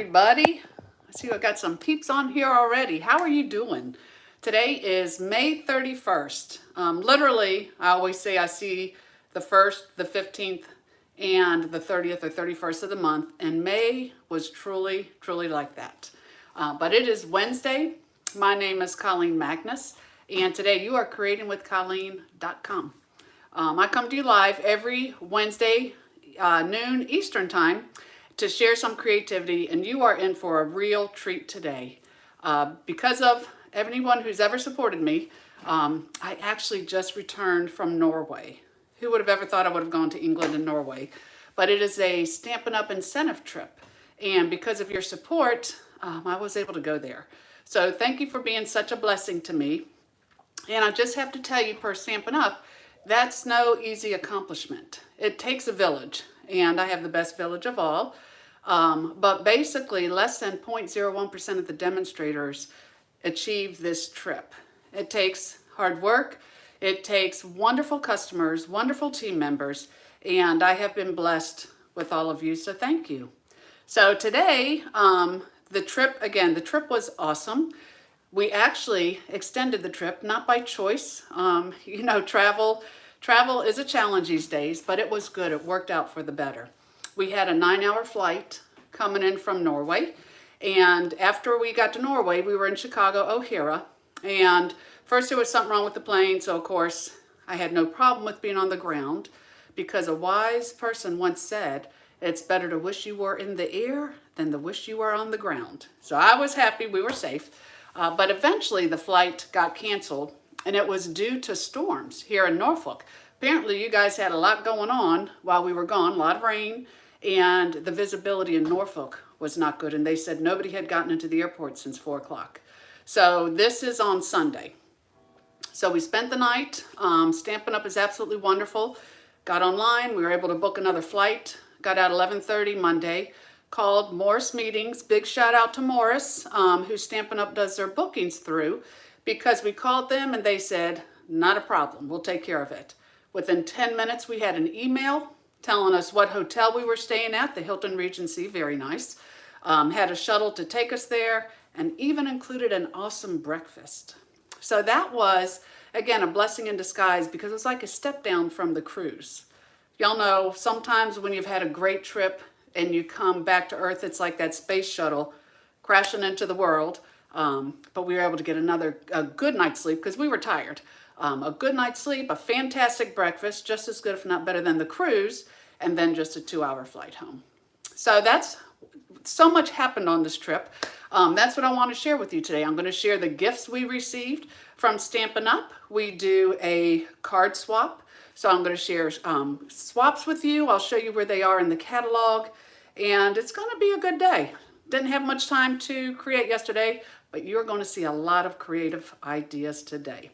everybody. I see I got some peeps on here already. How are you doing? Today is May 31st. Literally, I always say I see the 1st, the 15th, and the 30th or 31st of the month, and May was truly like that. But it is Wednesday. My name is Colleen Magnus, and today you are creatingwithcolleen.com. I come to you live every Wednesday, noon Eastern time, to share some creativity, and you are in for a real treat today. Because of anyone who's ever supported me, I actually just returned from Norway. Who would have ever thought I would have gone to England and Norway? But it is a Stampin' Up! Incentive trip, and because of your support, I was able to go there. So thank you for being such a blessing to me. And I just have to tell you, per Stampin' Up!, that's no easy accomplishment. It takes a village, and I have the best village of all. But basically, less than 0.01% of the demonstrators achieve this trip. It takes hard work. It takes wonderful customers, wonderful team members, and I have been blessed with all of you, so thank you. So today, the trip was awesome. We actually extended the trip, not by choice. You know, travel is a challenge these days, but it was good. It worked out for the better. We had a 9-hour flight coming in from Norway, and after we got to Norway, we were in Chicago O'Hare, and first there was something wrong with the plane, so of course I had no problem with being on the ground, because a wise person once said, it's better to wish you were in the air than to wish you were on the ground. So I was happy we were safe. But eventually the flight got canceled, and it was due to storms here in Norfolk. Apparently you guys had a lot going on while we were gone, a lot of rain, and the visibility in Norfolk was not good, and they said nobody had gotten into the airport since 4 o'clock. So this is on Sunday. So we spent the night. Stampin' Up! Is absolutely wonderful. Got online, we were able to book another flight, got out 11:30 Monday. Called Morris Meetings. Big shout out to Morris, who Stampin' Up! Does their bookings through, because we called them and they said, not a problem, we'll take care of it. Within 10 minutes, we had an email telling us what hotel we were staying at, the Hilton Regency, very nice. Had a shuttle to take us there, and even included an awesome breakfast. So that was, again, a blessing in disguise, because it was like a step down from the cruise. Y'all know, sometimes when you've had a great trip, and you come back to Earth, it's like that space shuttle crashing into the world. But we were able to get a good night's sleep, because we were tired. A good night's sleep, a fantastic breakfast, just as good if not better than the cruise, and then just a 2-hour flight home. So much happened on this trip. That's what I want to share with you today. I'm going to share the gifts we received from Stampin' Up! We do a card swap. So I'm going to share swaps with you. I'll show you where they are in the catalog, and it's going to be a good day. Didn't have much time to create yesterday, but you're going to see a lot of creative ideas today.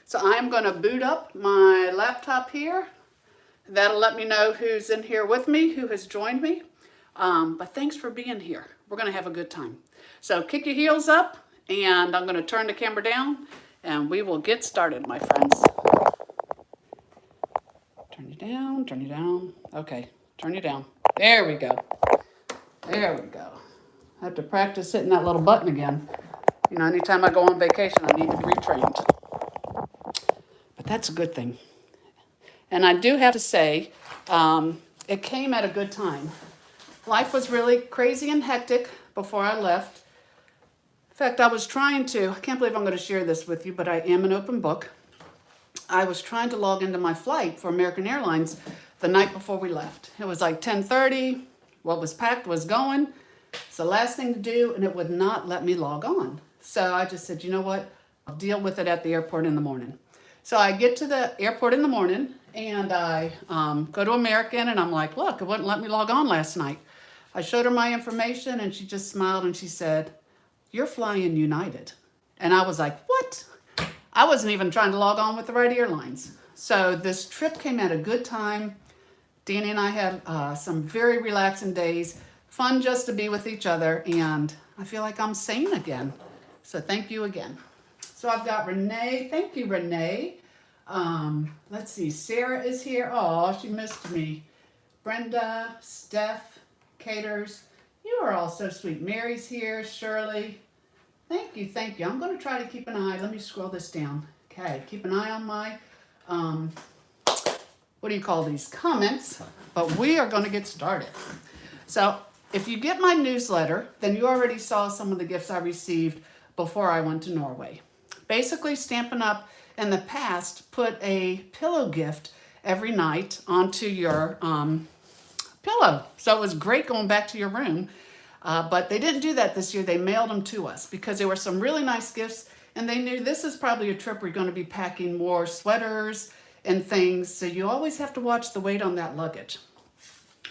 So I'm going to boot up my laptop here. That'll let me know who's in here with me, who has joined me. But thanks for being here. We're going to have a good time. So kick your heels up, and I'm going to turn the camera down, and we will get started, my friends. Turn you down. Okay, turn you down. There we go. There we go. I have to practice hitting that little button again. You know, anytime I go on vacation, I need to be retrained. But that's a good thing. And I do have to say, it came at a good time. Life was really crazy and hectic before I left. In fact, I can't believe I'm going to share this with you, but I am an open book. I was trying to log into my flight for American Airlines the night before we left. It was like 10:30. What was packed was going. It's the last thing to do, and it would not let me log on. So I just said, you know what? I'll deal with it at the airport in the morning. So I get to the airport in the morning, and I go to American, and I'm like, look, it wouldn't let me log on last night. I showed her my information, and she just smiled, and she said, you're flying United. And I was like, what? I wasn't even trying to log on with the right airlines. So this trip came at a good time. Danny and I had some very relaxing days, fun just to be with each other, and I feel like I'm sane again. So thank you again. So I've got Renee. Thank you, Renee. Let's see, Sarah is here. Oh, she missed me. Brenda, Steph, Caters, You are all so sweet. Mary's here, Shirley. Thank you, thank you. I'm going to try to keep an eye. Let me scroll this down. Okay, keep an eye on my, what do you call these, comments. But we are going to get started. So if you get my newsletter, then you already saw some of the gifts I received before I went to Norway. Basically, Stampin' Up! In the past put a pillow gift every night onto your pillow. So it was great going back to your room. But they didn't do that this year. They mailed them to us because there were some really nice gifts, and they knew this is probably a trip where you're going to be packing more sweaters and things. So you always have to watch the weight on that luggage.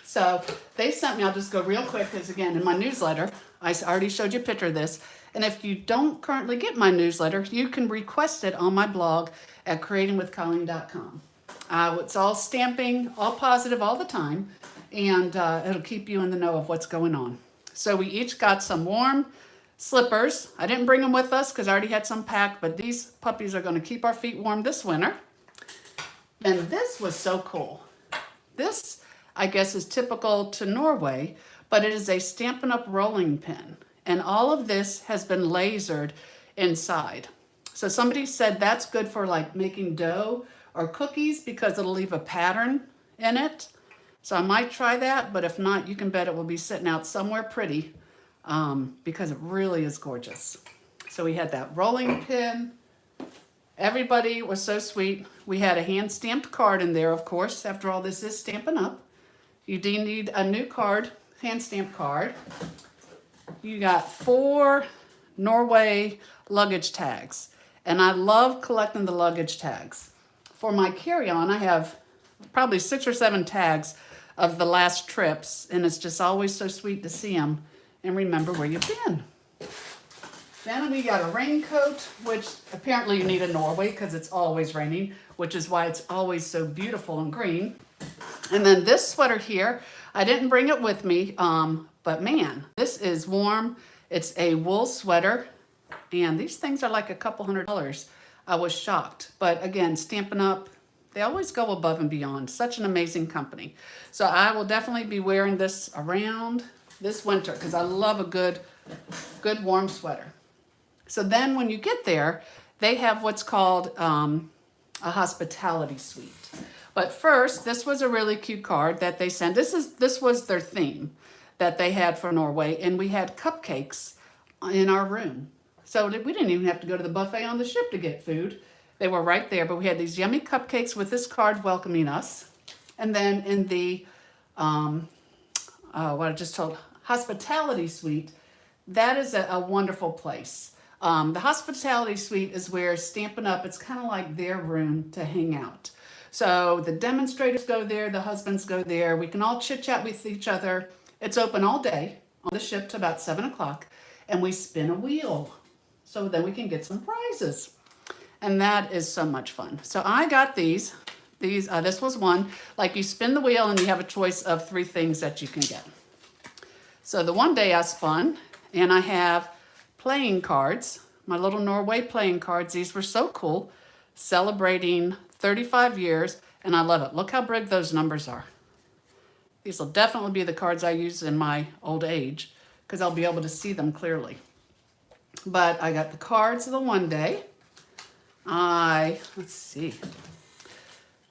So they sent me, I'll just go real quick, because again, in my newsletter, I already showed you a picture of this. And if you don't currently get my newsletter, you can request it on my blog at creatingwithcolleen.com. It's all stamping, all positive all the time, and it'll keep you in the know of what's going on. So we each got some warm slippers. I didn't bring them with us because I already had some packed, but these puppies are going to keep our feet warm this winter. And this was so cool. This, I guess, is typical to Norway, but it is a Stampin' Up! Rolling pin. And all of this has been lasered inside. So somebody said that's good for like making dough or cookies because it'll leave a pattern in it. So I might try that, but if not, you can bet it will be sitting out somewhere pretty because it really is gorgeous. So we had that rolling pin. Everybody was so sweet. We had a hand-stamped card in there, of course. After all, this is Stampin' Up! You do need a new card, hand-stamped card. You got 4 Norway luggage tags. And I love collecting the luggage tags. For my carry-on, I have probably 6 or 7 tags of the last trips. And it's just always so sweet to see them and remember where you've been. Then we got a raincoat, which apparently you need in Norway because it's always raining, which is why it's always so beautiful and green. And then this sweater here, I didn't bring it with me, but man, this is warm. It's a wool sweater, and these things are like a couple $100. I was shocked. But again, Stampin' Up!, they always go above and beyond. Such an amazing company. So I will definitely be wearing this around this winter because I love a good warm sweater. So then when you get there, they have what's called a hospitality suite. But first, this was a really cute card that they sent. This was their theme that they had for Norway, and we had cupcakes in our room. So we didn't even have to go to the buffet on the ship to get food. They were right there, but we had these yummy cupcakes with this card welcoming us. And then in the, what I just told, hospitality suite, that is a wonderful place. The hospitality suite is where Stampin' Up! It's kind of like their room to hang out. So the demonstrators go there, the husbands go there. We can all chit chat with each other. It's open all day on the ship to about 7 o'clock, and we spin a wheel. So then we can get some prizes. And that is so much fun. So I got these. This was one. Like you spin the wheel and you have a choice of 3 things that you can get. So the one day I spun, and I have playing cards, my little Norway playing cards. These were so cool, celebrating 35 years, and I love it. Look how big those numbers are. These will definitely be the cards I use in my old age because I'll be able to see them clearly. But I got the cards of the one day. Let's see.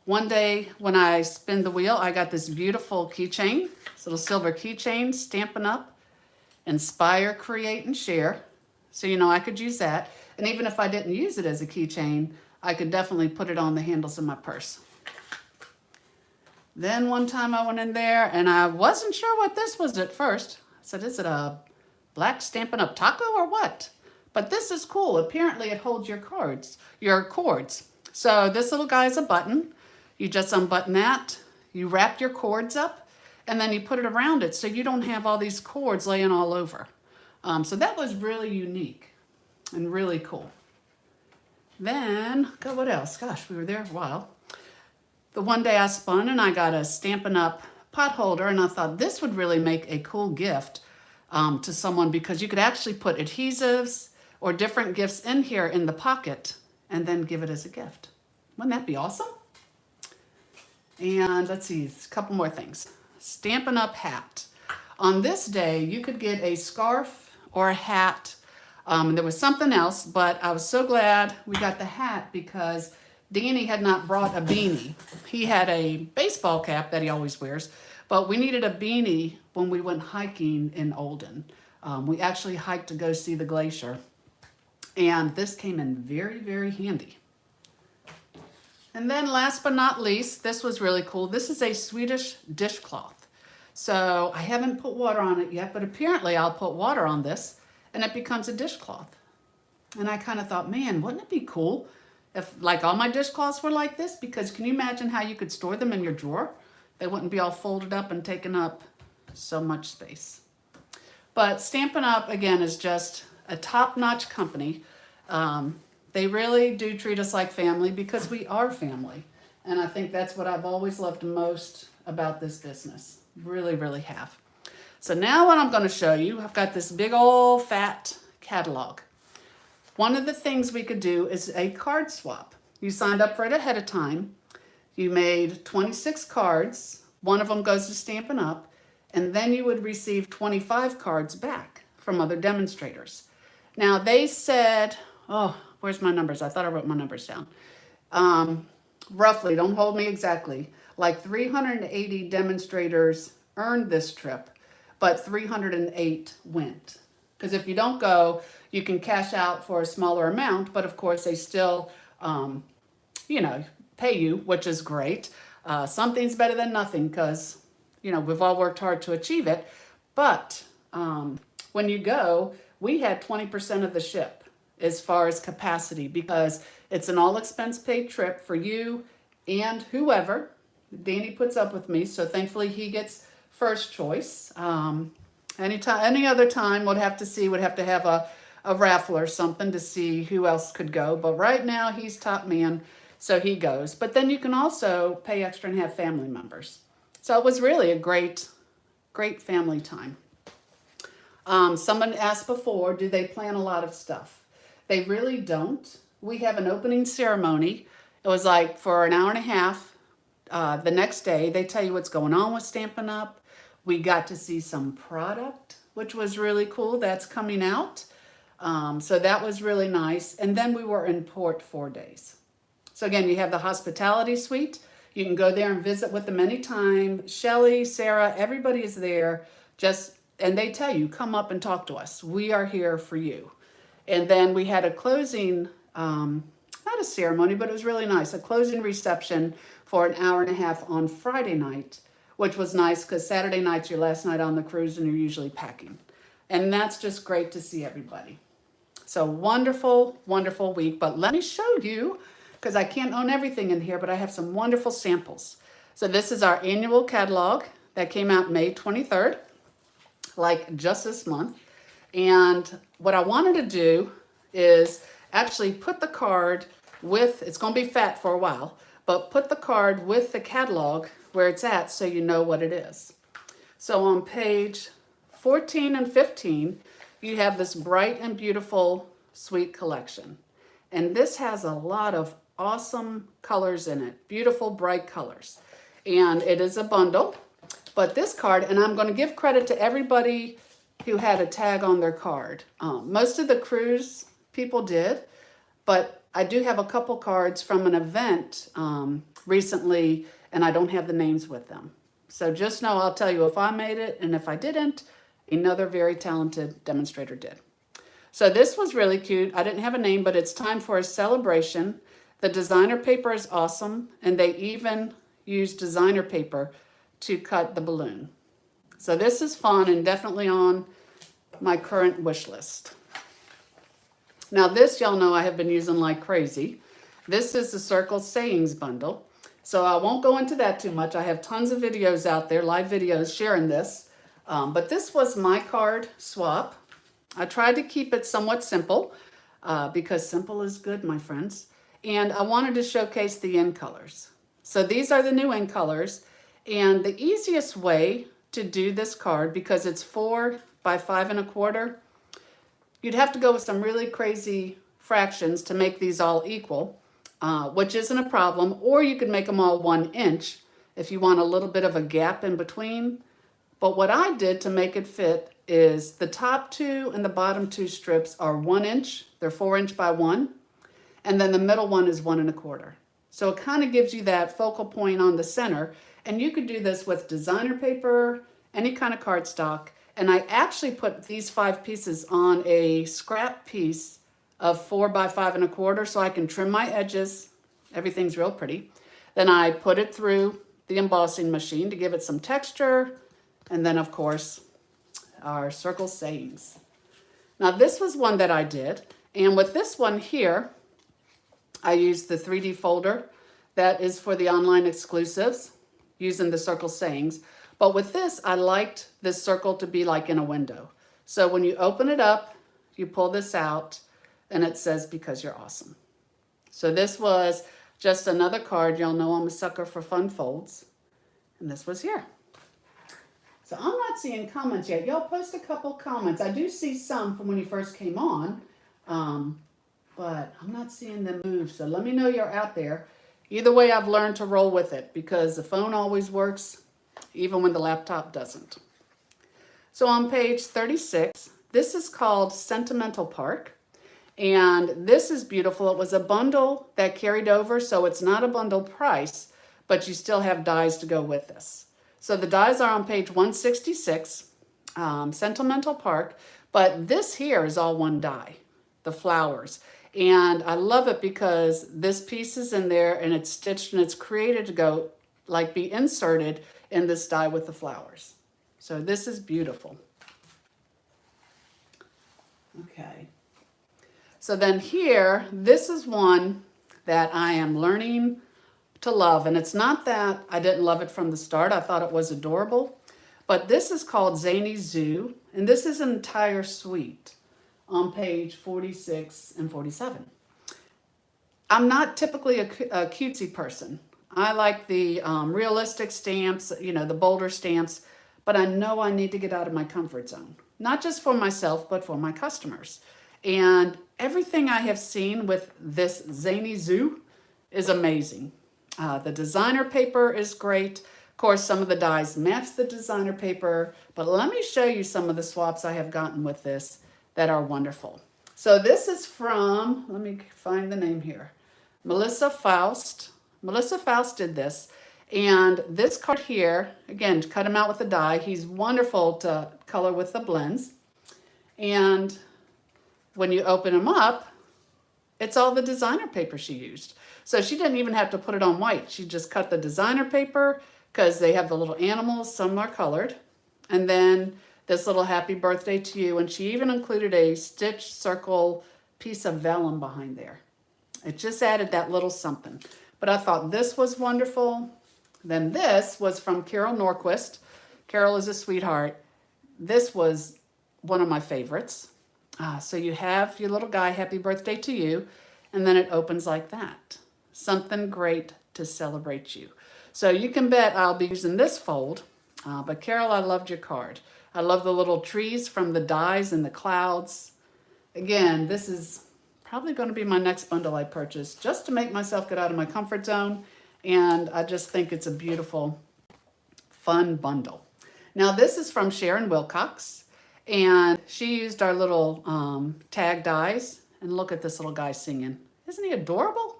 One day when I spin the wheel, I got this beautiful keychain, this little silver keychain, Stampin' Up, Inspire, Create, and Share. So, you know, I could use that. And even if I didn't use it as a keychain, I could definitely put it on the handles of my purse. Then one time I went in there and I wasn't sure what this was at first. I said, is it a black Stampin' Up! Taco or what? But this is cool. Apparently it holds your cords. So this little guy is a button. You just unbutton that, you wrap your cords up, and then you put it around it so you don't have all these cords laying all over. So that was really unique and really cool. Then, God, what else? Gosh, we were there a while. The one day I spun and I got a Stampin' Up! Pot holder, and I thought this would really make a cool gift to someone because you could actually put adhesives or different gifts in here in the pocket and then give it as a gift. Wouldn't that be awesome? And let's see, a couple more things. Stampin' Up! Hat. On this day, you could get a scarf or a hat. And there was something else, but I was so glad we got the hat because Danny had not brought a beanie. He had a baseball cap that he always wears, but we needed a beanie when we went hiking in Olden. We actually hiked to go see the glacier, and this came in very, very handy. And then last but not least, this was really cool. This is a Swedish dishcloth. So I haven't put water on it yet, but apparently I'll put water on this and it becomes a dishcloth. And I kind of thought, man, wouldn't it be cool if like all my dishcloths were like this? Because can you imagine how you could store them in your drawer? They wouldn't be all folded up and taking up so much space. But Stampin' Up, again, is just a top-notch company. They really do treat us like family because we are family. And I think that's what I've always loved most about this business. Really, really have. So now what I'm going to show you, I've got this big old fat catalog. One of the things we could do is a card swap. You signed up for it ahead of time. You made 26 cards. One of them goes to Stampin' Up. And then you would receive 25 cards back from other demonstrators. Now they said, oh, where's my numbers? I thought I wrote my numbers down. Roughly, don't hold me exactly, like 380 demonstrators earned this trip, but 308 went. Because if you don't go, you can cash out for a smaller amount, but of course they still, pay you, which is great. Something's better than nothing because, we've all worked hard to achieve it. But when you go, we had 20% of the ship as far as capacity because it's an all expense paid trip for you and whoever. Danny puts up with me, so thankfully he gets first choice. Any other time would have to have a raffle or something to see who else could go. But right now he's top man, so he goes. But then you can also pay extra and have family members. So it was really a great, great family time. Someone asked before, do they plan a lot of stuff? They really don't. We have an opening ceremony. It was like for an hour and a half. The next day, they tell you what's going on with Stampin' Up. We got to see some product, which was really cool. That's coming out. So that was really nice. And then we were in port 4 days. So again, you have the hospitality suite. You can go there and visit with them anytime. Shelly, Sarah, everybody is there. And they tell you, come up and talk to us. We are here for you. And then we had a closing, not a ceremony, but it was really nice. A closing reception for an hour and a half on Friday night, which was nice because Saturday night's your last night on the cruise and you're usually packing. And that's just great to see everybody. So wonderful, wonderful week. But let me show you, because I can't own everything in here, but I have some wonderful samples. So this is our annual catalog that came out May 23rd, like just this month. And what I wanted to do is actually put the card with, it's going to be fat for a while, but put the card with the catalog where it's at so you know what it is. So on page 14 and 15, you have this bright and beautiful sweet collection. And this has a lot of awesome colors in it, beautiful bright colors. And it is a bundle, but this card, and I'm going to give credit to everybody who had a tag on their card. Most of the cruise people did, but I do have a couple cards from an event recently, and I don't have the names with them. So just know I'll tell you if I made it, and if I didn't, another very talented demonstrator did. So this was really cute. I didn't have a name, but it's time for a celebration. The designer paper is awesome, and they even used designer paper to cut the balloon. So this is fun and definitely on my current wish list. Now this, y'all know I have been using like crazy. This is the Circle Sayings bundle. So I won't go into that too much. I have tons of videos out there, live videos sharing this. But this was my card swap. I tried to keep it somewhat simple because simple is good, my friends. And I wanted to showcase the in colors. So these are the new in colors. And the easiest way to do this card, because it's 4 by 5 1/4, you'd have to go with some really crazy fractions to make these all equal, which isn't a problem. Or you could make them all 1 inch if you want a little bit of a gap in between. But what I did to make it fit is the top two and the bottom two strips are 1 inch. They're 4 inch by 1. And then the middle one is 1 1/4. So it kind of gives you that focal point on the center. And you could do this with designer paper, any kind of cardstock. And I actually put these 5 pieces on a scrap piece of 4 by 5 1/4 so I can trim my edges. Everything's real pretty. Then I put it through the embossing machine to give it some texture. And then, of course, our circle sayings. Now, this was one that I did. And with this one here, I used the 3D folder that is for the online exclusives using the circle sayings. But with this, I liked this circle to be like in a window. So when you open it up, you pull this out and it says, because you're awesome. So this was just another card. Y'all know I'm a sucker for fun folds. And this was here. So I'm not seeing comments yet. Y'all post a couple comments. I do see some from when you first came on, but I'm not seeing them move. So let me know you're out there. Either way, I've learned to roll with it because the phone always works, even when the laptop doesn't. So on page 36, this is called Sentimental Park. And this is beautiful. It was a bundle that carried over, so it's not a bundle price, but you still have dies to go with this. So the dies are on page 166, Sentimental Park, but this here is all one die, the flowers. And I love it because this piece is in there and it's stitched and it's created to go, like be inserted in this die with the flowers. So this is beautiful. Okay. So then here, this is one that I am learning to love. And it's not that I didn't love it from the start. I thought it was adorable. But this is called Zany Zoo. And this is an entire suite on page 46 and 47. I'm not typically a cutesy person. I like the realistic stamps, you know, the bolder stamps. But I know I need to get out of my comfort zone. Not just for myself, but for my customers. And everything I have seen with this Zany Zoo is amazing. The designer paper is great. Of course, some of the dies match the designer paper, but let me show you some of the swaps I have gotten with this that are wonderful. So this is from, let me find the name here, Melissa Faust. Melissa Faust did this, and this card here, again, cut him out with a die. He's wonderful to color with the blends, and when you open him up, it's all the designer paper she used. So she didn't even have to put it on white. She just cut the designer paper because they have the little animals, some are colored. And then this little happy birthday to you. And she even included a stitched circle piece of vellum behind there. It just added that little something. But I thought this was wonderful. Then this was from Carol Norquist. Carol is a sweetheart. This was one of my favorites. So you have your little guy, happy birthday to you. And then it opens like that. Something great to celebrate you. So you can bet I'll be using this fold. But Carol, I loved your card. I love the little trees from the dies and the clouds. Again, this is probably going to be my next bundle I purchase just to make myself get out of my comfort zone. And I just think it's a beautiful, fun bundle. Now this is from Sharon Wilcox. And she used our little tag dies. And look at this little guy singing. Isn't he adorable?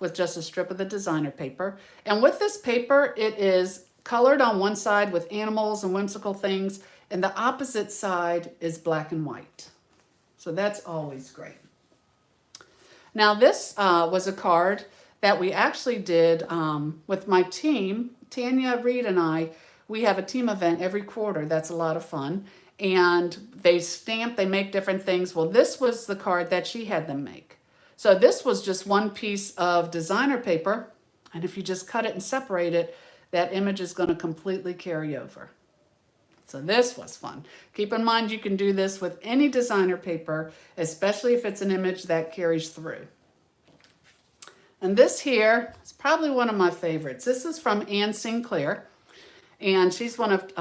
With just a strip of the designer paper. And with this paper, it is colored on one side with animals and whimsical things. And the opposite side is black and white. So that's always great. Now this was a card that we actually did with my team. Tanya, Reed, and I, we have a team event every quarter. That's a lot of fun. And they stamp, they make different things. Well, this was the card that she had them make. So this was just one piece of designer paper. And if you just cut it and separate it, that image is going to completely carry over. So this was fun. Keep in mind you can do this with any designer paper, especially if it's an image that carries through. And this here is probably one of my favorites. This is from Ann Sinclair. And she's one of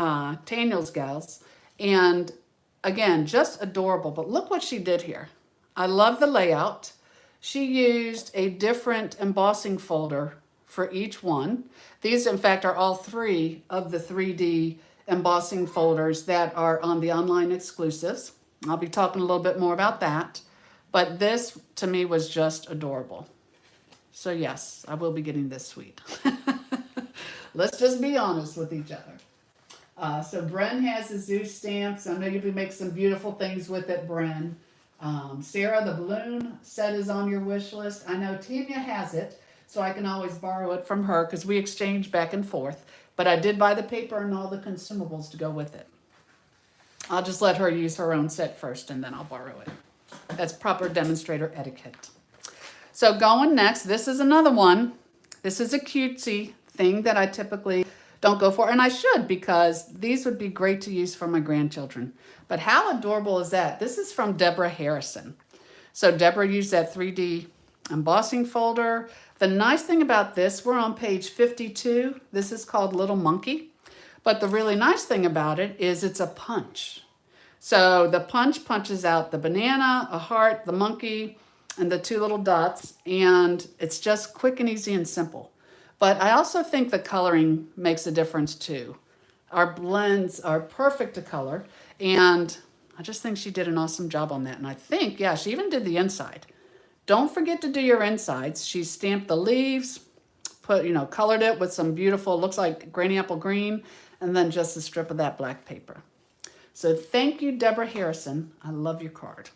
Tanya's gals. And again, just adorable. But look what she did here. I love the layout. She used a different embossing folder for each one. These, in fact, are all three of the 3D embossing folders that are on the online exclusives. I'll be talking a little bit more about that. But this, to me, was just adorable. So yes, I will be getting this suite. Let's just be honest with each other. So Bren has the Zeus stamps. I know you'll be making some beautiful things with it, Bren. Sarah, the balloon set is on your wish list. I know Tanya has it, so I can always borrow it from her because we exchange back and forth. But I did buy the paper and all the consumables to go with it. I'll just let her use her own set first and then I'll borrow it. That's proper demonstrator etiquette. So going next, this is another one. This is a cutesy thing that I typically don't go for, and I should because these would be great to use for my grandchildren. But how adorable is that? This is from Deborah Harrison. So Deborah used that 3D embossing folder. The nice thing about this, we're on page 52. This is called Little Monkey. But the really nice thing about it is it's a punch. So the punch punches out the banana, a heart, the monkey, and the two little dots, and it's just quick and easy and simple. But I also think the coloring makes a difference too. Our blends are perfect to color, and I just think she did an awesome job on that. And I think, yeah, she even did the inside. Don't forget to do your insides. She stamped the leaves, colored it with some beautiful, looks like granny apple green, and then just a strip of that black paper. So thank you, Deborah Harrison. I love your card.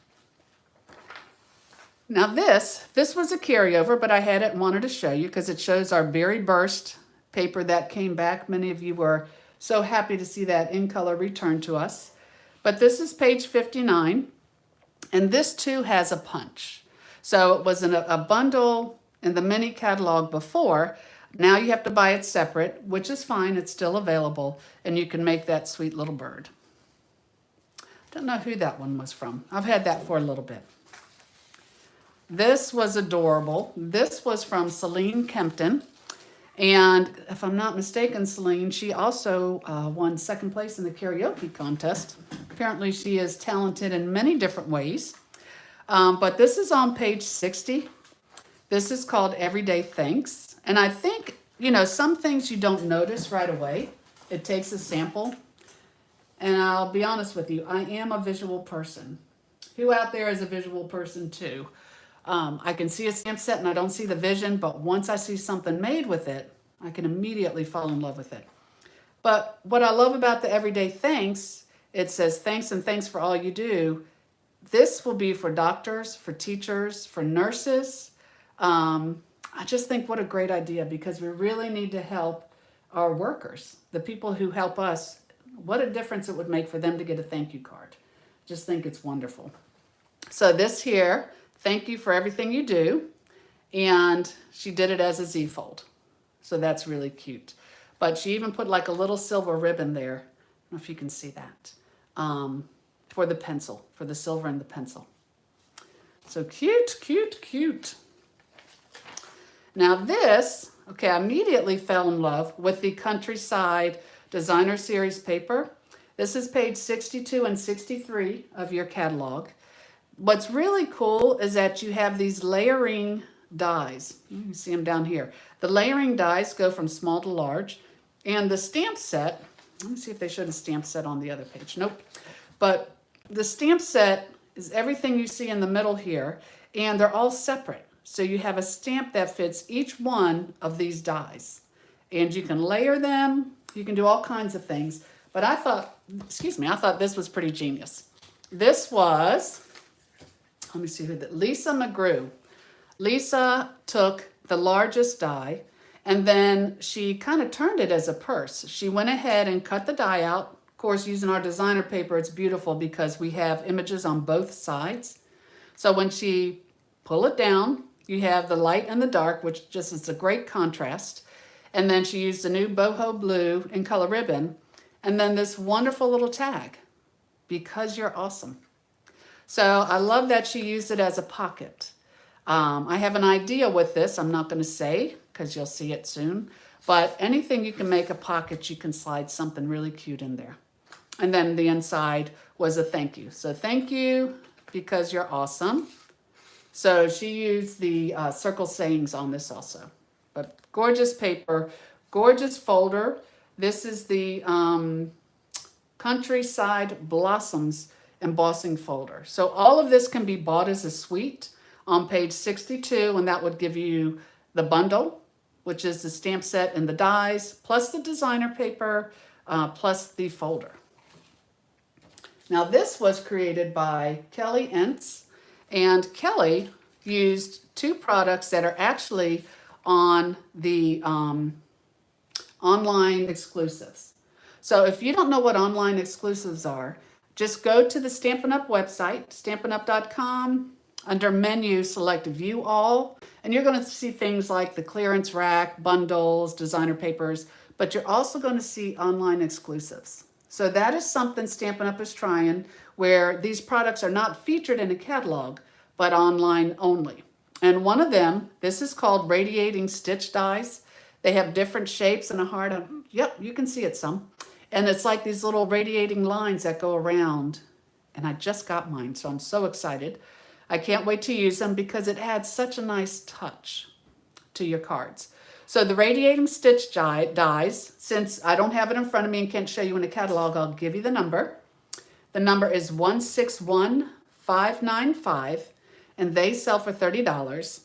Now this was a carryover, but I had it and wanted to show you because it shows our berry burst paper that came back. Many of you were so happy to see that in color returned to us. But this is page 59, and this too has a punch. So it was a bundle in the mini catalog before. Now you have to buy it separate, which is fine. It's still available, and you can make that sweet little bird. Don't know who that one was from. I've had that for a little bit. This was adorable. This was from Celine Kempton. And if I'm not mistaken, Celine, she also won second place in the karaoke contest. Apparently she is talented in many different ways. But this is on page 60. This is called Everyday Thanks. And I think, some things you don't notice right away. It takes a sample. And I'll be honest with you, I am a visual person. Who out there is a visual person too? I can see a stamp set and I don't see the vision, but once I see something made with it, I can immediately fall in love with it. But what I love about the Everyday Thanks, it says thanks and thanks for all you do. This will be for doctors, for teachers, for nurses. I just think what a great idea because we really need to help our workers, the people who help us. What a difference it would make for them to get a thank you card. Just think it's wonderful. So this here, thank you for everything you do. And she did it as a Z fold. So that's really cute. But she even put like a little silver ribbon there. I don't know if you can see that. For the pencil, for the silver and the pencil. So cute, cute, cute. Now this, okay, I immediately fell in love with the Countryside Designer Series paper. This is page 62 and 63 of your catalog. What's really cool is that you have these layering dies. You can see them down here. The layering dies go from small to large. And the stamp set, let me see if they showed a stamp set on the other page. Nope. But the stamp set is everything you see in the middle here, and they're all separate. So you have a stamp that fits each one of these dies. And you can layer them. You can do all kinds of things. But I thought this was pretty genius. This was, let me see who that, Lisa McGrew. Lisa took the largest die and then she kind of turned it as a purse. She went ahead and cut the die out. Of course, using our designer paper, it's beautiful because we have images on both sides. So when she pull it down, you have the light and the dark, which just is a great contrast. And then she used a new boho blue in color ribbon. And then this wonderful little tag, because you're awesome. So I love that she used it as a pocket. I have an idea with this. I'm not going to say because you'll see it soon. But anything you can make a pocket, you can slide something really cute in there. And then the inside was a thank you. So thank you because you're awesome. So she used the circle sayings on this also. But gorgeous paper, gorgeous folder. This is the Countryside Blossoms embossing folder. So all of this can be bought as a suite on page 62, and that would give you the bundle, which is the stamp set and the dies, plus the designer paper, plus the folder. Now this was created by Kelly Entz, and Kelly used two products that are actually on the online exclusives. So if you don't know what online exclusives are, just go to the Stampin' Up website, stampinup.com. Under menu, select View All, and you're going to see things like the clearance rack, bundles, designer papers, but you're also going to see online exclusives. So that is something Stampin' Up is trying, where these products are not featured in a catalog, but online only. And one of them, this is called Radiating Stitch Dies. They have different shapes and a heart. Yep, you can see it some. And it's like these little radiating lines that go around. And I just got mine, so I'm so excited. I can't wait to use them because it adds such a nice touch to your cards. So the Radiating Stitch dies, since I don't have it in front of me and can't show you in a catalog, I'll give you the number. The number is 161595, and they sell for $30.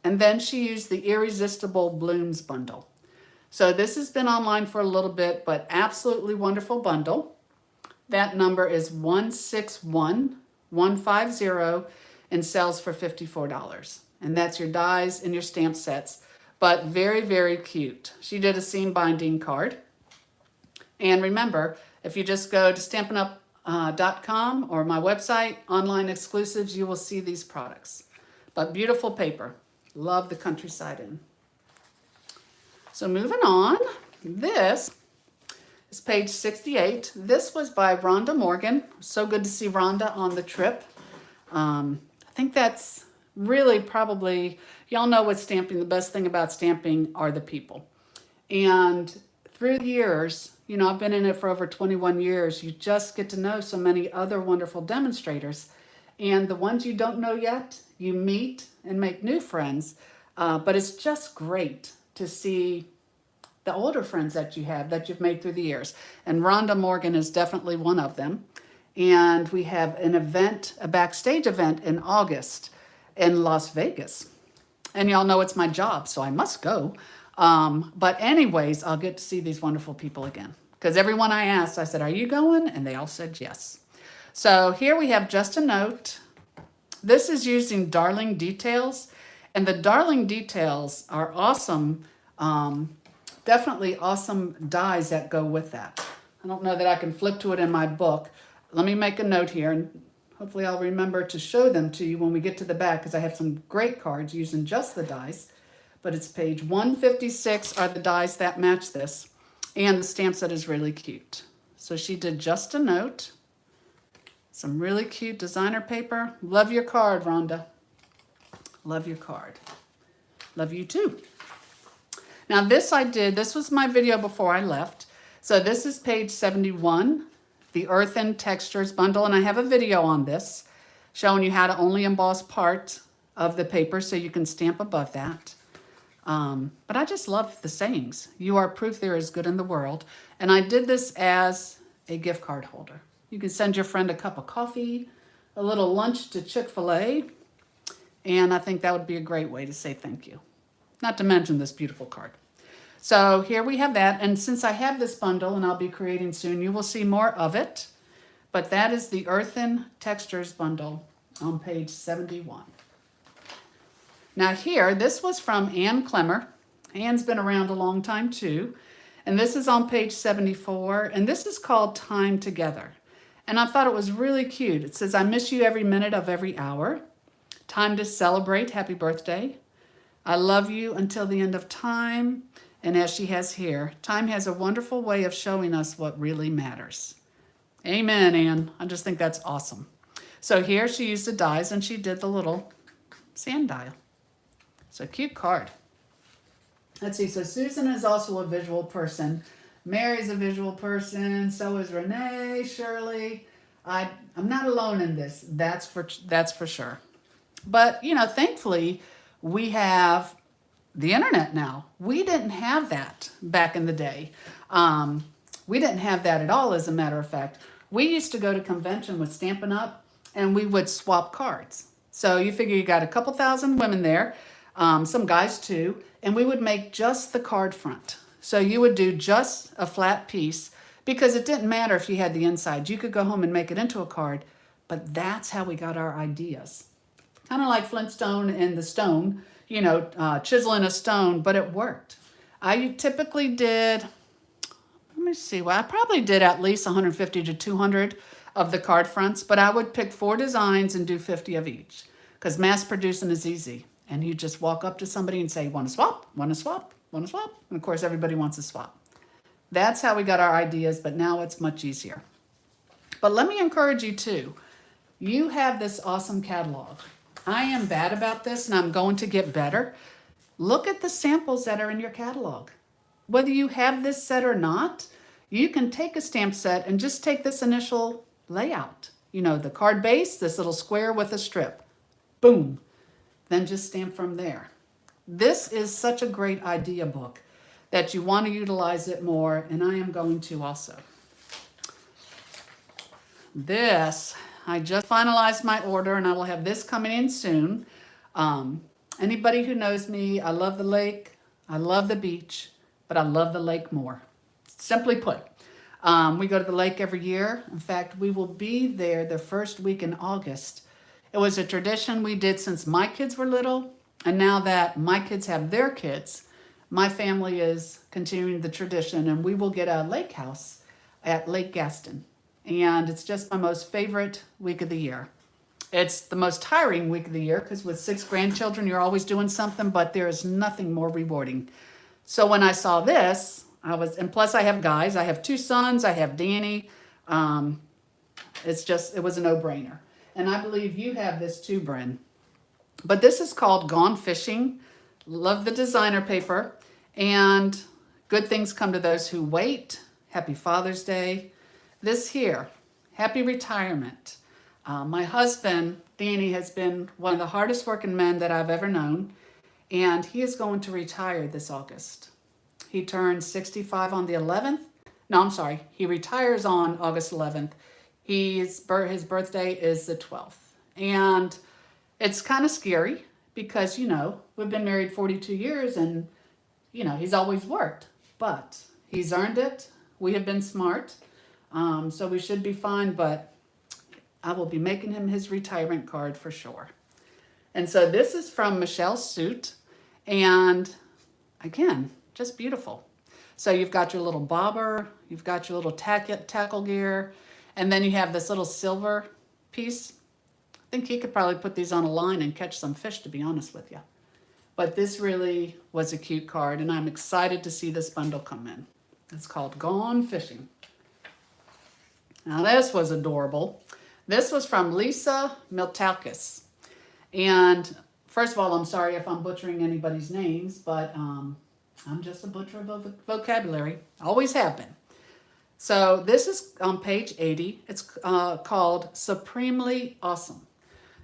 And then she used the Irresistible Blooms bundle. So this has been online for a little bit, but absolutely wonderful bundle. That number is 161150 and sells for $54. And that's your dies and your stamp sets, but very, very cute. She did a seam binding card. And remember, if you just go to stampinup.com or my website, online exclusives, you will see these products. But beautiful paper. Love the countryside in. So moving on, this is page 68. This was by Rhonda Morgan. So good to see Rhonda on the trip. I think that's really probably, y'all know with stamping, the best thing about stamping are the people. And through the years, you know, I've been in it for over 21 years. You just get to know so many other wonderful demonstrators. And the ones you don't know yet, you meet and make new friends. But it's just great to see the older friends that you have, that you've made through the years. And Rhonda Morgan is definitely one of them. And we have an event, a backstage event in August in Las Vegas. And y'all know it's my job, so I must go. But anyways, I'll get to see these wonderful people again. Because everyone I asked, I said, are you going? And they all said yes. So here we have Just a Note. This is using Darling Details. And the Darling Details are awesome, definitely awesome dies that go with that. I don't know that I can flip to it in my book. Let me make a note here, and hopefully I'll remember to show them to you when we get to the back, because I have some great cards using just the dies. But it's page 156 are the dies that match this. And the stamp set is really cute. So she did Just a Note. Some really cute designer paper. Love your card, Rhonda. Love your card. Love you too. Now this I did, this was my video before I left. So this is page 71, the Earthen Textures bundle. And I have a video on this showing you how to only emboss part of the paper so you can stamp above that. But I just love the sayings. You are proof there is good in the world. And I did this as a gift card holder. You can send your friend a cup of coffee, a little lunch to Chick-fil-A, and I think that would be a great way to say thank you. Not to mention this beautiful card. So here we have that. And since I have this bundle, and I'll be creating soon, you will see more of it. But that is the Earthen Textures bundle on page 71. Now here, this was from Ann Clemmer. Ann's been around a long time too. And this is on page 74. And this is called Time Together. And I thought it was really cute. It says, I miss you every minute of every hour. Time to celebrate. Happy birthday. I love you until the end of time. And as she has here, time has a wonderful way of showing us what really matters. Amen, Anne. I just think that's awesome. So here she used the dies and she did the little sand dial. It's a cute card. Let's see. So Susan is also a visual person. Mary's a visual person. So is Renee, Shirley. I'm not alone in this. That's for sure. But, you know, thankfully, we have the internet now. We didn't have that back in the day. We didn't have that at all, as a matter of fact. We used to go to convention with Stampin' Up, and we would swap cards. So you figure you got a couple thousand women there, some guys too, and we would make just the card front. So you would do just a flat piece because it didn't matter if you had the inside. You could go home and make it into a card, but that's how we got our ideas. Kind of like Flintstone and the stone, you know, chiseling a stone, but it worked. I typically did, let me see, well, I probably did at least 150 to 200 of the card fronts, but I would pick 4 designs and do 50 of each because mass producing is easy. And you just walk up to somebody and say, want to swap, want to swap, want to swap? And of course, everybody wants to swap. That's how we got our ideas, but now it's much easier. But let me encourage you too. You have this awesome catalog. I am bad about this and I'm going to get better. Look at the samples that are in your catalog. Whether you have this set or not, you can take a stamp set and just take this initial layout. You know, the card base, this little square with a strip. Boom. Then just stamp from there. This is such a great idea book that you want to utilize it more, and I am going to also. This, I just finalized my order and I will have this coming in soon. Anybody who knows me, I love the lake, I love the beach, but I love the lake more. Simply put, we go to the lake every year. In fact, we will be there the first week in August. It was a tradition we did since my kids were little, and now that my kids have their kids, my family is continuing the tradition, and we will get a lake house at Lake Gaston. And it's just my most favorite week of the year. It's the most tiring week of the year because with 6 grandchildren, you're always doing something, but there is nothing more rewarding. So when I saw this, and plus I have guys, I have 2 sons, I have Danny. It was a no-brainer. And I believe you have this too, Bryn. But this is called Gone Fishing. Love the designer paper. And good things come to those who wait. Happy Father's Day. This here, happy retirement. My husband, Danny, has been one of the hardest working men that I've ever known. And he is going to retire this August. He turns 65 on the 11th. No, I'm sorry. He retires on August 11th. His birthday is the 12th. And it's kind of scary because, you know, we've been married 42 years and, you know, he's always worked. But he's earned it. We have been smart. So we should be fine, but I will be making him his retirement card for sure. And so this is from Michelle's suit. And again, just beautiful. So you've got your little bobber, you've got your little tackle gear, and then you have this little silver piece. I think he could probably put these on a line and catch some fish, to be honest with you. But this really was a cute card, and I'm excited to see this bundle come in. It's called Gone Fishing. Now this was adorable. This was from Lisa Miltakis. And first of all, I'm sorry if I'm butchering anybody's names, but I'm just a butcher of vocabulary. Always have been. So this is on page 80. It's called Supremely Awesome.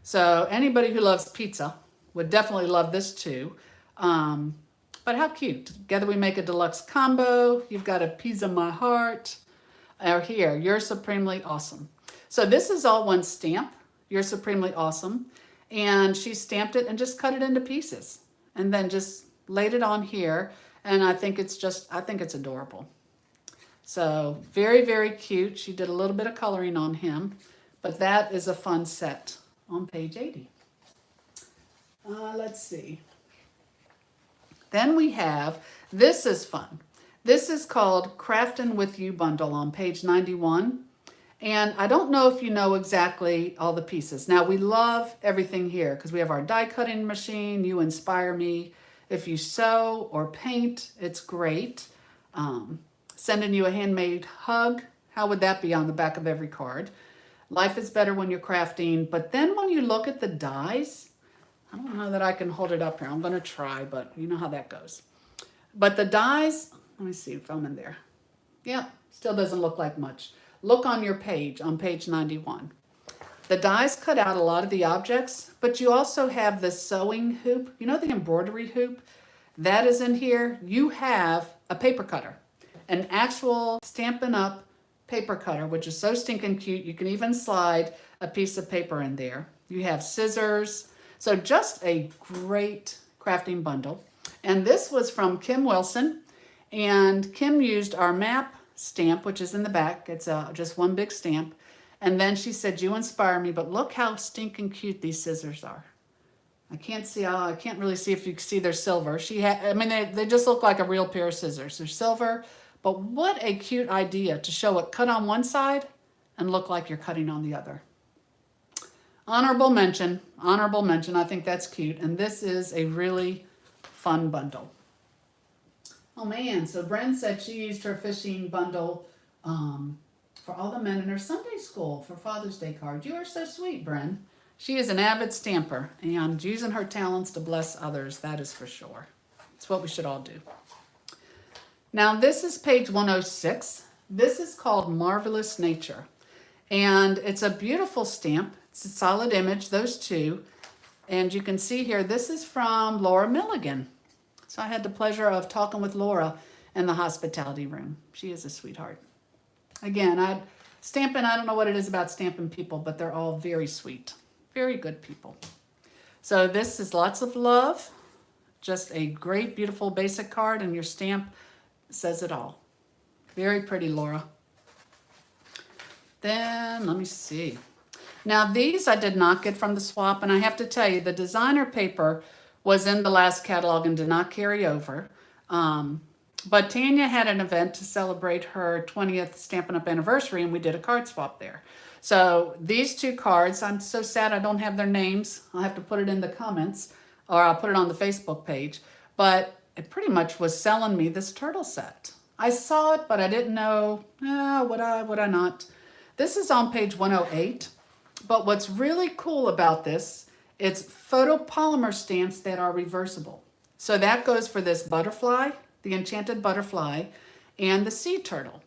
So anybody who loves pizza would definitely love this too. But how cute. Together we make a deluxe combo. You've got a piece of my heart. Or here, You're Supremely Awesome. So this is all one stamp, You're Supremely Awesome. And she stamped it and just cut it into pieces. And then just laid it on here. And I think it's adorable. So very, very cute. She did a little bit of coloring on him. But that is a fun set on page 80. Let's see. Then we have, this is fun. This is called Craftin' With You Bundle on page 91. And I don't know if you know exactly all the pieces. Now we love everything here because we have our die cutting machine, You Inspire Me. If you sew or paint, it's great. Sending you a handmade hug, how would that be on the back of every card? Life is better when you're crafting, but then when you look at the dies, I don't know that I can hold it up here. I'm gonna try, but you know how that goes. But the dies, let me see if I'm in there. Yeah, still doesn't look like much. Look on your page, on page 91. The dies cut out a lot of the objects, but you also have the sewing hoop. You know the embroidery hoop? That is in here. You have a paper cutter. an actual Stampin' Up! Paper cutter, which is so stinking cute. You can even slide a piece of paper in there. You have scissors. So just a great crafting bundle. And this was from Kim Wilson. And Kim used our map stamp, which is in the back. It's just one big stamp. And then she said, you inspire me, but look how stinking cute these scissors are. I can't really see if you can see they're silver. They just look like a real pair of scissors. They're silver, but what a cute idea to show it cut on one side and look like you're cutting on the other. Honorable mention, I think that's cute. And this is a really fun bundle. Oh man, so Bren said she used her fishing bundle for all the men in her Sunday school for Father's Day card. You are so sweet, Bren. She is an avid stamper and using her talents to bless others, that is for sure. It's what we should all do. Now this is page 106. This is called Marvelous Nature. And it's a beautiful stamp. It's a solid image, those two. And you can see here, this is from Laura Milligan. So I had the pleasure of talking with Laura in the hospitality room. She is a sweetheart. Again, I don't know what it is about stamping people, but they're all very sweet. Very good people. So this is lots of love. Just a great, beautiful basic card, and your stamp says it all. Very pretty, Laura. Then, let me see. Now these I did not get from the swap, and I have to tell you, the designer paper was in the last catalog and did not carry over. But Tanya had an event to celebrate her 20th Stampin' Up! Anniversary, and we did a card swap there. So these two cards, I'm so sad I don't have their names. I'll have to put it in the comments, or I'll put it on the Facebook page. But it pretty much was selling me this turtle set. I saw it, but I didn't know, would I not? This is on page 108. But what's really cool about this, it's photopolymer stamps that are reversible. So that goes for this butterfly, the enchanted butterfly, and the sea turtle.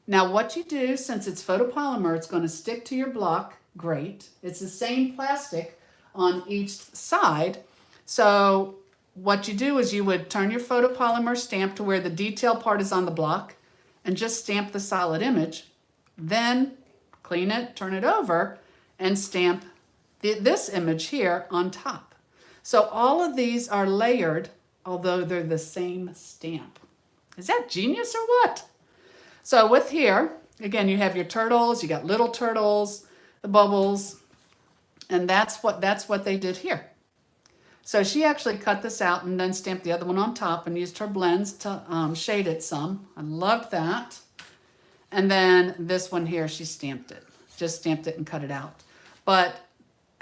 Now what you do, since it's photopolymer, it's going to stick to your block. Great. It's the same plastic on each side. So what you do is you would turn your photopolymer stamp to where the detail part is on the block and just stamp the solid image. Then clean it, turn it over, and stamp this image here on top. So all of these are layered, although they're the same stamp. Is that genius or what? So with here, again, you have your turtles, you got little turtles, the bubbles, and that's what they did here. So she actually cut this out and then stamped the other one on top and used her blends to shade it some. I loved that. And then this one here, she stamped it. Just stamped it and cut it out. But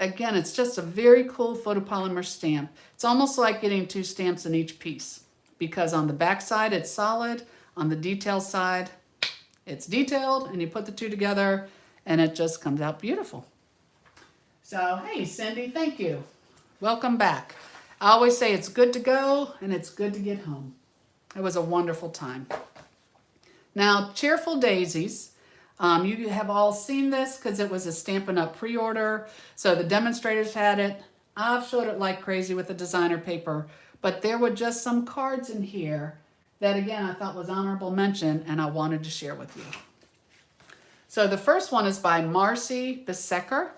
again, it's just a very cool photopolymer stamp. It's almost like getting two stamps in each piece, because on the back side, it's solid. On the detail side, it's detailed, and you put the two together and it just comes out beautiful. So, hey, Cindy, thank you. Welcome back. I always say it's good to go and it's good to get home. It was a wonderful time. Now, Cheerful Daisies. You have all seen this because it was a Stampin' Up! Pre-order. So the demonstrators had it. I've showed it like crazy with the designer paper. But there were just some cards in here that, again, I thought was honorable mention and I wanted to share with you. So the first one is by Marcy Besecker.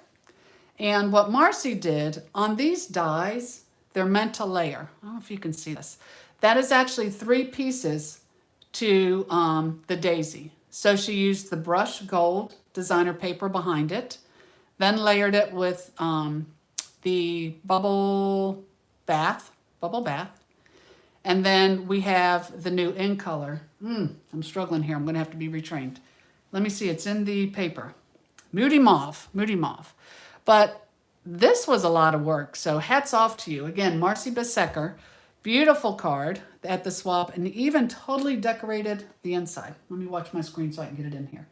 And what Marcy did on these dies, they're meant to layer. I don't know if you can see this. That is actually 3 pieces to the daisy. So she used the brushed gold designer paper behind it, then layered it with the bubble bath, and then we have the new in color. I'm struggling here. I'm going to have to be retrained. Let me see. It's in the paper. Moody Mauve. But this was a lot of work, so hats off to you. Again, Marcy Besecker, beautiful card at the swap, and even totally decorated the inside. Let me watch my screen so I can get it in here.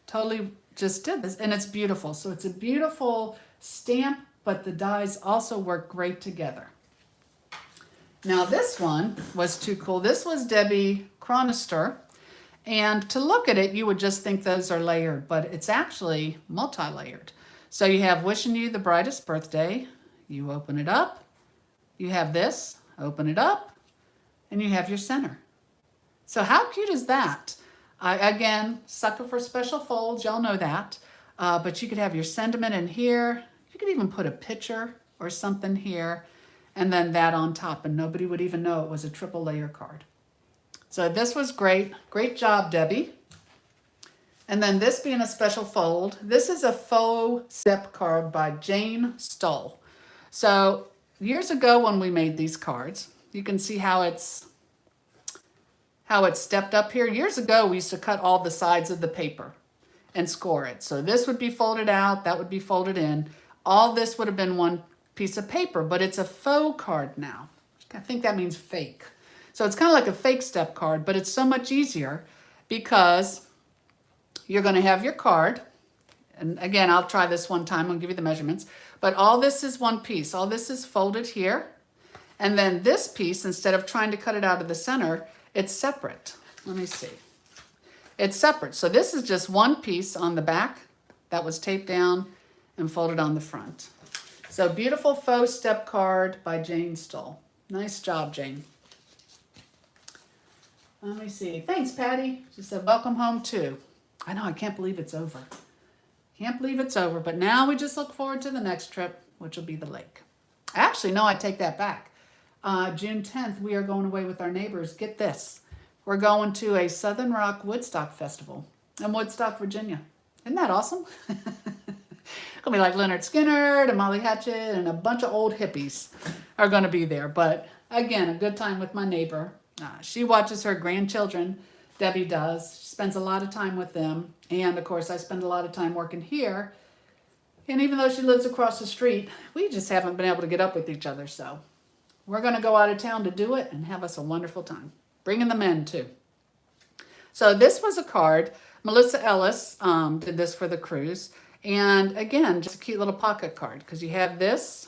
Totally just did this, and it's beautiful. So it's a beautiful stamp, but the dies also work great together. Now this one was too cool. This was Debbie Chronister. And to look at it, you would just think those are layered, but it's actually multi-layered. So you have Wishing You the Brightest Birthday. You open it up. You have this, open it up, and you have your center. So how cute is that? Again, sucker for special folds, y'all know that. But you could have your sentiment in here. You could even put a picture or something here, and then that on top, and nobody would even know it was a triple layer card. So this was great. Great job, Debbie. And then this being a special fold, this is a faux step card by Jane Stoll. So years ago when we made these cards, you can see how it's stepped up here. Years ago, we used to cut all the sides of the paper and score it. So this would be folded out, that would be folded in. All this would have been one piece of paper, but it's a faux card now. I think that means fake. So it's kind of like a fake step card, but it's so much easier because you're going to have your card. And again, I'll try this one time. I'll give you the measurements. But all this is one piece. All this is folded here. And then this piece, instead of trying to cut it out of the center, it's separate. Let me see. It's separate. So this is just one piece on the back that was taped down and folded on the front. So beautiful faux step card by Jane Stoll. Nice job, Jane. Let me see. Thanks, Patty. She said, welcome home too. I know, I can't believe it's over. Can't believe it's over, but now we just look forward to the next trip, which will be the lake. Actually, no, I take that back. June 10th, we are going away with our neighbors. Get this. We're going to a Southern Rock Woodstock Festival in Woodstock, Virginia. Isn't that awesome? It's going to be like Leonard Skinner and Molly Hatchet and a bunch of old hippies are going to be there. But again, a good time with my neighbor. She watches her grandchildren. Debbie does. She spends a lot of time with them. And of course, I spend a lot of time working here. And even though she lives across the street, we just haven't been able to get up with each other. So we're going to go out of town to do it and have us a wonderful time. Bringing the men too. So this was a card. Melissa Ellis did this for the cruise. And again, just a cute little pocket card because you have this,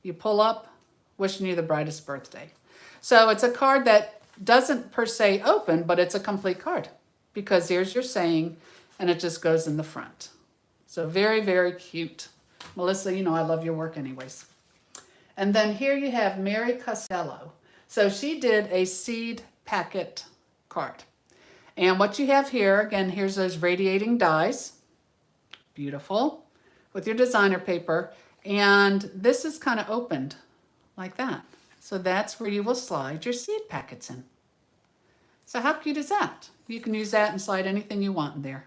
you pull up, wishing you the brightest birthday. So it's a card that doesn't per se open, but it's a complete card because here's your saying and it just goes in the front. So very, very cute. Melissa, you know I love your work anyways. And then here you have Mary Costello. So she did a seed packet card. And what you have here, again, here's those radiating dies. Beautiful. With your designer paper. And this is kind of opened like that. So that's where you will slide your seed packets in. So how cute is that? You can use that and slide anything you want in there.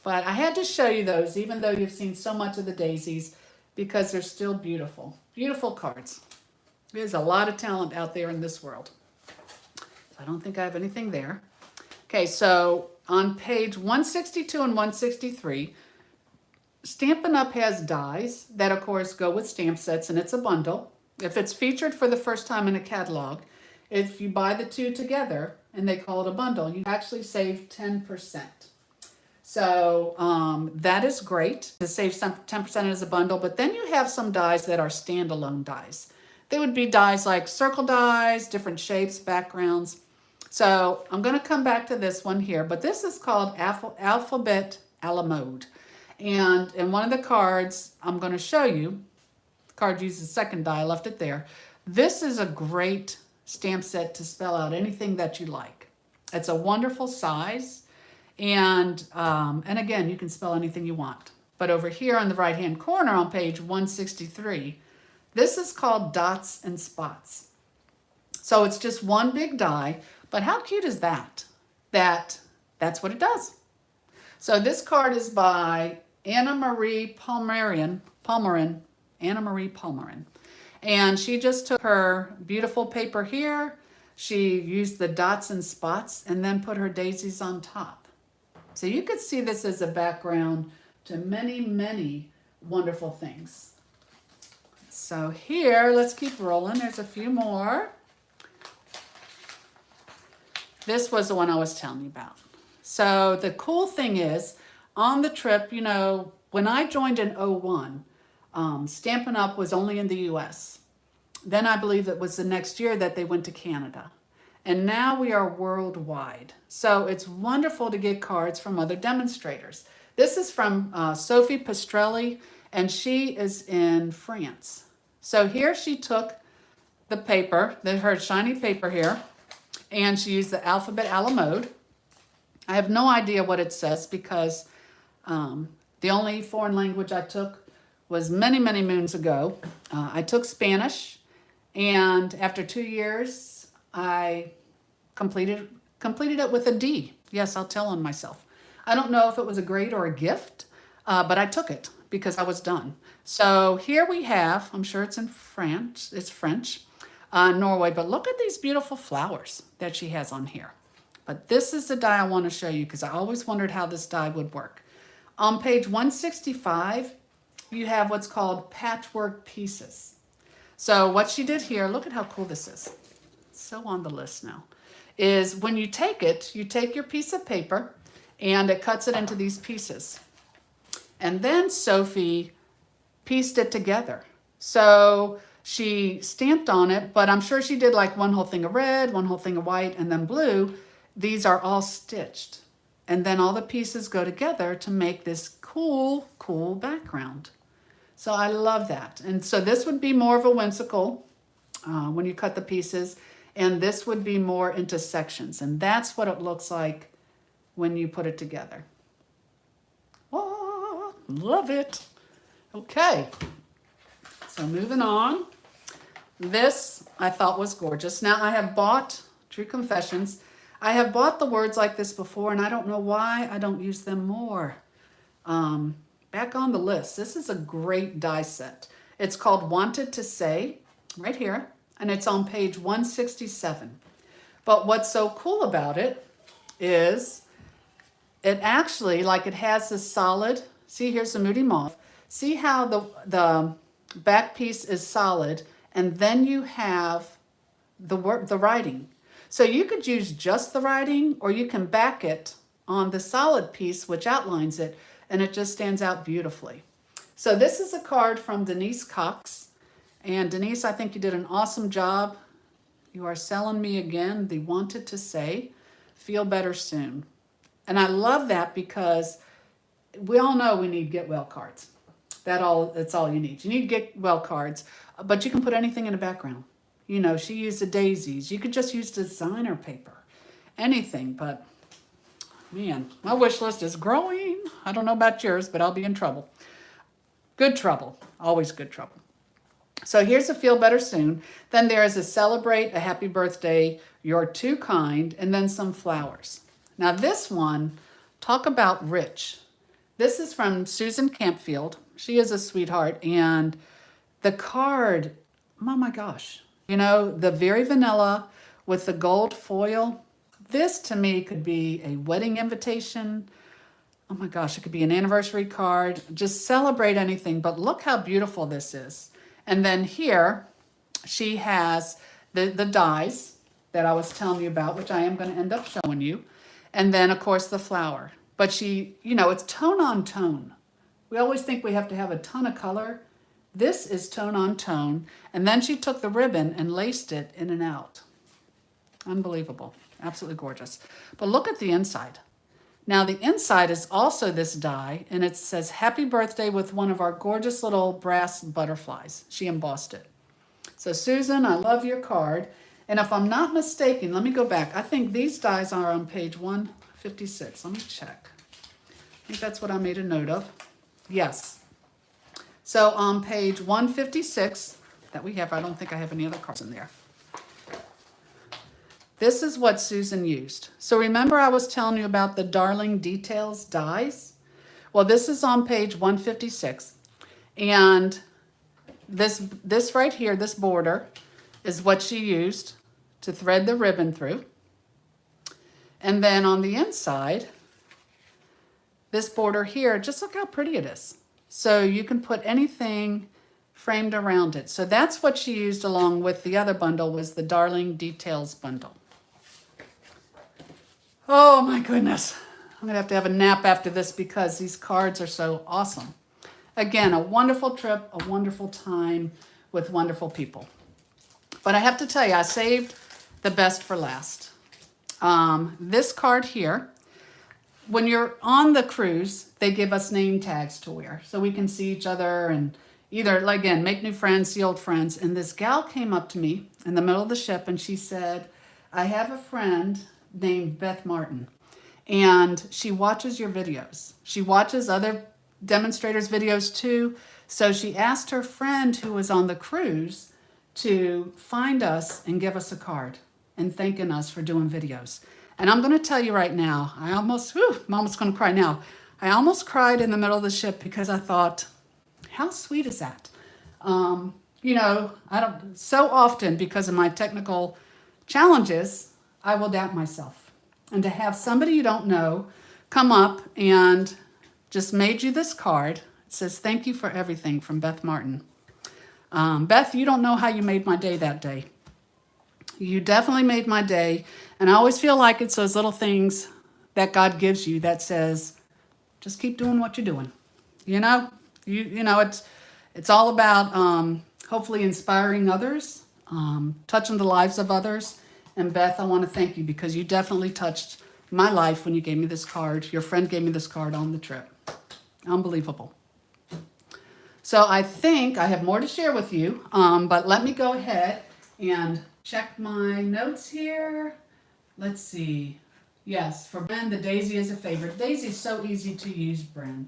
But I had to show you those, even though you've seen so much of the daisies, because they're still beautiful. Beautiful cards. There's a lot of talent out there in this world. So I don't think I have anything there. Okay, so on page 162 and 163, Stampin' Up! Has dies that, of course, go with stamp sets, and it's a bundle. If it's featured for the first time in a catalog, if you buy the two together and they call it a bundle, you actually save 10%. So that is great to save some 10% as a bundle, but then you have some dies that are standalone dies. They would be dies like circle dies, different shapes, backgrounds. So I'm going to come back to this one here, but this is called Alphabet a la Mode. And in one of the cards I'm going to show you, the card uses second die, I left it there. This is a great stamp set to spell out anything that you like. It's a wonderful size. And again, you can spell anything you want. But over here on the right-hand corner on page 163, this is called Dots and Spots. So it's just one big die, but how cute is that? That's what it does. So this card is by Anna Marie Palmerin. Anna Marie Palmerin. And she just took her beautiful paper here. She used the dots and spots and then put her daisies on top. So you could see this as a background to many, many wonderful things. So here, let's keep rolling. There's a few more. This was the one I was telling you about. So the cool thing is, on the trip, you know, when I joined in 01, Stampin' Up! Was only in the US. Then I believe it was the next year that they went to Canada. And now we are worldwide. So it's wonderful to get cards from other demonstrators. This is from Sophie Pastrelli, and she is in France. So here she took the paper, her shiny paper here, and she used the alphabet a la mode. I have no idea what it says because the only foreign language I took was many, many moons ago. I took Spanish, and after 2 years, I completed it with a D. Yes, I'll tell on myself. I don't know if it was a grade or a gift, but I took it because I was done. So here we have, I'm sure it's in French, Norway, but look at these beautiful flowers that she has on here. But this is the die I want to show you because I always wondered how this die would work. On page 165, you have what's called patchwork pieces. So what she did here, look at how cool this is. It's so on the list now, is when you take it, you take your piece of paper and it cuts it into these pieces. And then Sophie pieced it together. So she stamped on it, but I'm sure she did like one whole thing of red, one whole thing of white, and then blue. These are all stitched. And then all the pieces go together to make this cool, cool background. So I love that. And so this would be more of a whimsical when you cut the pieces, and this would be more into sections. And that's what it looks like when you put it together. Oh, love it. Okay, so moving on. This I thought was gorgeous. Now I have bought, true confessions, I have bought the words like this before, and I don't know why I don't use them more. Back on the list, this is a great die set. It's called Wanted to Say, right here, and it's on page 167. But what's so cool about it is it actually, like it has this solid, see here's the Moody Moth. See how the back piece is solid, and then you have the writing. So you could use just the writing, or you can back it on the solid piece, which outlines it, and it just stands out beautifully. So this is a card from Denise Cox. And Denise, I think you did an awesome job. You are selling me again the Wanted to Say, Feel Better Soon. And I love that because we all know we need get well cards. That's all you need. You need get well cards, but you can put anything in the background. You know, she used the daisies. You could just use designer paper, anything. But man, my wish list is growing. I don't know about yours, but I'll be in trouble. Good trouble, always good trouble. So here's a Feel Better Soon. Then there is a Celebrate, a Happy Birthday, You're Too Kind, and then some flowers. Now this one, talk about rich. This is from Susan Campfield. She is a sweetheart, and the card, oh my gosh. You know, the very vanilla with the gold foil. This to me could be a wedding invitation. Oh my gosh, it could be an anniversary card. Just celebrate anything, but look how beautiful this is. And then here, she has the dies that I was telling you about, which I am going to end up showing you. And then, of course, the flower. But she, you know, it's tone on tone. We always think we have to have a ton of color. This is tone on tone. And then she took the ribbon and laced it in and out. Unbelievable. Absolutely gorgeous. But look at the inside. Now the inside is also this die, and it says Happy Birthday with one of our gorgeous little brass butterflies. She embossed it. So Susan, I love your card. And if I'm not mistaken, let me go back. I think these dies are on page 156. Let me check. I think that's what I made a note of. Yes. So on page 156 that we have, I don't think I have any other cards in there. This is what Susan used. So remember I was telling you about the Darling Details dies? Well, this is on page 156. And this right here, this border, is what she used to thread the ribbon through. And then on the inside, this border here, just look how pretty it is. So you can put anything framed around it. So that's what she used along with the other bundle, was the Darling Details bundle. Oh my goodness. I'm gonna have to have a nap after this because these cards are so awesome. Again, a wonderful trip, a wonderful time with wonderful people. But I have to tell you, I saved the best for last. This card here, when you're on the cruise, they give us name tags to wear so we can see each other and either, again, make new friends, see old friends. And this gal came up to me in the middle of the ship and she said, I have a friend named Beth Martin, and she watches your videos. She watches other demonstrators' videos too. So she asked her friend who was on the cruise to find us and give us a card and thanking us for doing videos. And I'm going to tell you right now, I'm almost going to cry now. I almost cried in the middle of the ship because I thought, how sweet is that? You know, I don't, so often because of my technical challenges, I will doubt myself. And to have somebody you don't know come up and just made you this card, it says, thank you for everything from Beth Martin. Beth, you don't know how you made my day that day. You definitely made my day. And I always feel like it's those little things that God gives you that says, just keep doing what you're doing. You know, you know, it's all about hopefully inspiring others, touching the lives of others. And Beth, I want to thank you because you definitely touched my life when you gave me this card. Your friend gave me this card on the trip. Unbelievable. So I think I have more to share with you, but let me go ahead and check my notes here. Let's see. Yes, for Bren, the daisy is a favorite. Daisy is so easy to use, Bren.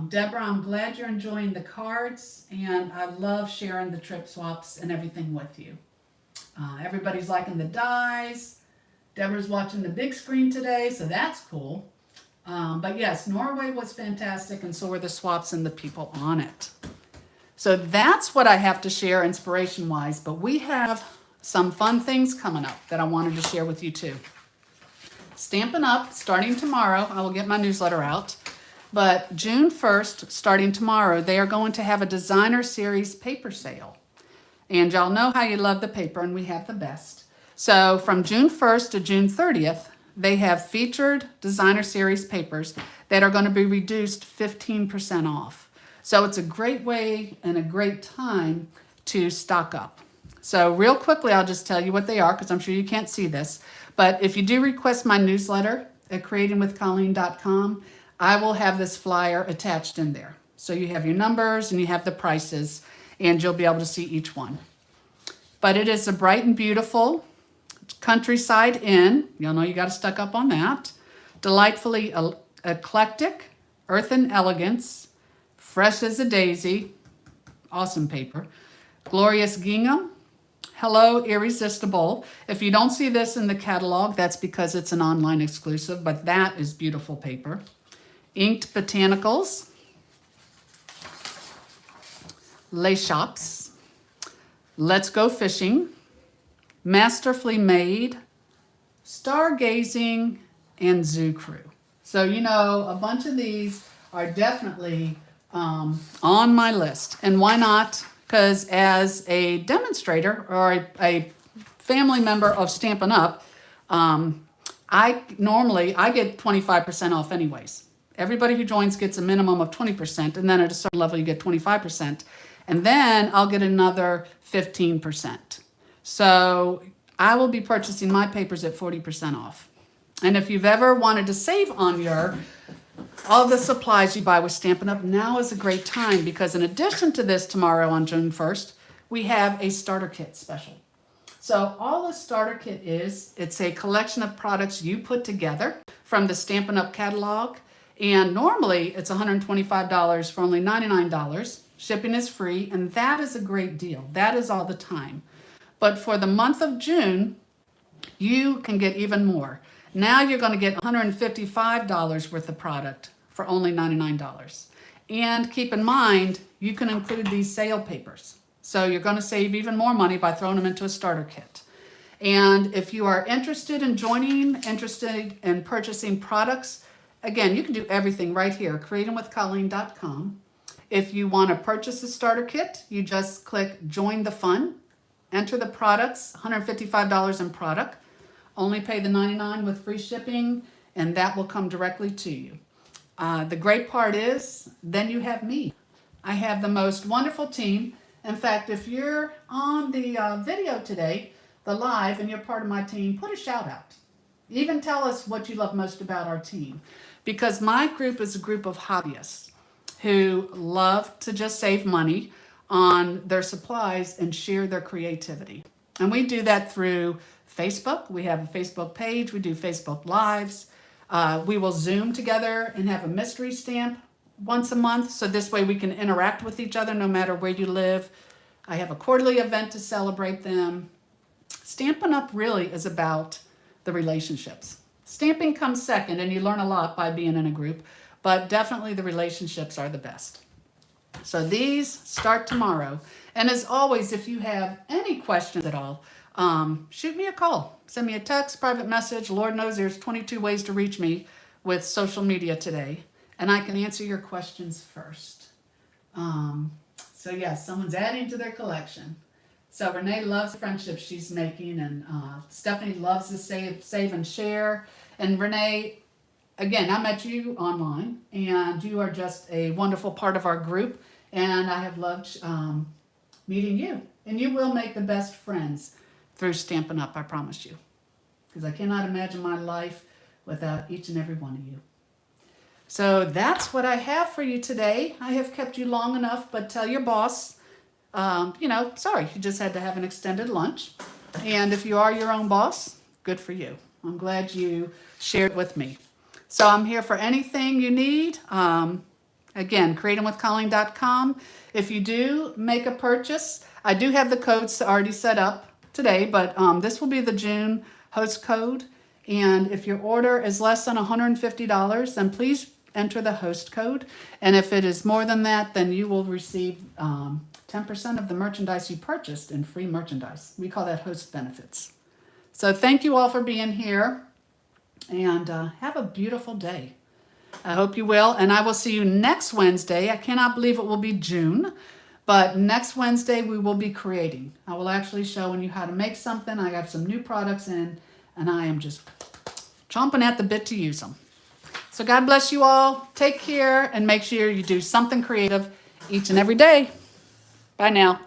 Deborah, I'm glad you're enjoying the cards, and I love sharing the trip swaps and everything with you. Everybody's liking the dies. Deborah's watching the big screen today, so that's cool. But yes, Norway was fantastic, and so were the swaps and the people on it. So that's what I have to share inspiration-wise, but we have some fun things coming up that I wanted to share with you too. Stampin' Up, starting tomorrow, I will get my newsletter out, but June 1st, starting tomorrow, they are going to have a designer series paper sale. And y'all know how you love the paper, and we have the best. So from June 1st to June 30th, they have featured designer series papers that are going to be reduced 15% off. So it's a great way and a great time to stock up. So real quickly, I'll just tell you what they are because I'm sure you can't see this. But if you do request my newsletter at creatingwithcolleen.com, I will have this flyer attached in there. So you have your numbers and you have the prices, and you'll be able to see each one. But it is a bright and beautiful countryside inn. Y'all know you got to stock up on that. Delightfully eclectic, earth and elegance, fresh as a daisy, awesome paper. Glorious gingham, hello irresistible. If you don't see this in the catalog, that's because it's an online exclusive, but that is beautiful paper. Inked botanicals, Les Shops, Let's Go Fishing, Masterfully Made, Stargazing, and Zoo Crew. So, you know, a bunch of these are definitely on my list. And why not? Because as a demonstrator or a family member of Stampin' Up, I get 25% off anyways. Everybody who joins gets a minimum of 20%, and then at a certain level you get 25%. And then I'll get another 15%. So I will be purchasing my papers at 40% off. And if you've ever wanted to save on all the supplies you buy with Stampin' Up, now is a great time because in addition to this tomorrow on June 1st, we have a starter kit special. So all a starter kit is, it's a collection of products you put together from the Stampin' Up catalog. And normally it's $125 for only $99. Shipping is free, and that is a great deal. That is all the time. But for the month of June, you can get even more. Now you're going to get $155 worth of product for only $99. And keep in mind, you can include these sale papers. So you're going to save even more money by throwing them into a starter kit. And if you are interested in interested in purchasing products, again, you can do everything right here, creatingwithcolleen.com. If you want to purchase a starter kit, you just click Join the Fun, enter the products, $155 in product, only pay the $99 with free shipping, and that will come directly to you. The great part is, then you have me. I have the most wonderful team. In fact, if you're on the video today, the live, and you're part of my team, put a shout out. Even tell us what you love most about our team. Because my group is a group of hobbyists who love to just save money on their supplies and share their creativity. And we do that through Facebook. We have a Facebook page. We do Facebook Lives. We will Zoom together and have a mystery stamp once a month. So this way we can interact with each other no matter where you live. I have a quarterly event to celebrate them. Stampin' Up! Really is about the relationships. Stamping comes second, and you learn a lot by being in a group, but definitely the relationships are the best. So these start tomorrow. And as always, if you have any questions at all, shoot me a call. Send me a text, private message. Lord knows there's 22 ways to reach me with social media today. And I can answer your questions first. So yes, someone's adding to their collection. So Renee loves the friendships she's making, and Stephanie loves to save and share. And Renee, again, I met you online, and you are just a wonderful part of our group. And I have loved meeting you. And you will make the best friends through Stampin' Up!, I promise you. Because I cannot imagine my life without each and every one of you. So that's what I have for you today. I have kept you long enough, but tell your boss, sorry, you just had to have an extended lunch. And if you are your own boss, good for you. I'm glad you shared with me. So I'm here for anything you need. Again, creatingwithcolleen.com. If you do make a purchase, I do have the codes already set up today, but this will be the June host code. And if your order is less than $150, then please enter the host code. And if it is more than that, then you will receive 10% of the merchandise you purchased in free merchandise. We call that host benefits. So thank you all for being here, and have a beautiful day. I hope you will, and I will see you next Wednesday. I cannot believe it will be June, but next Wednesday we will be creating. I will actually showing you how to make something. I have some new products in, and I am just chomping at the bit to use them. So God bless you all. Take care, and make sure you do something creative each and every day. Bye now.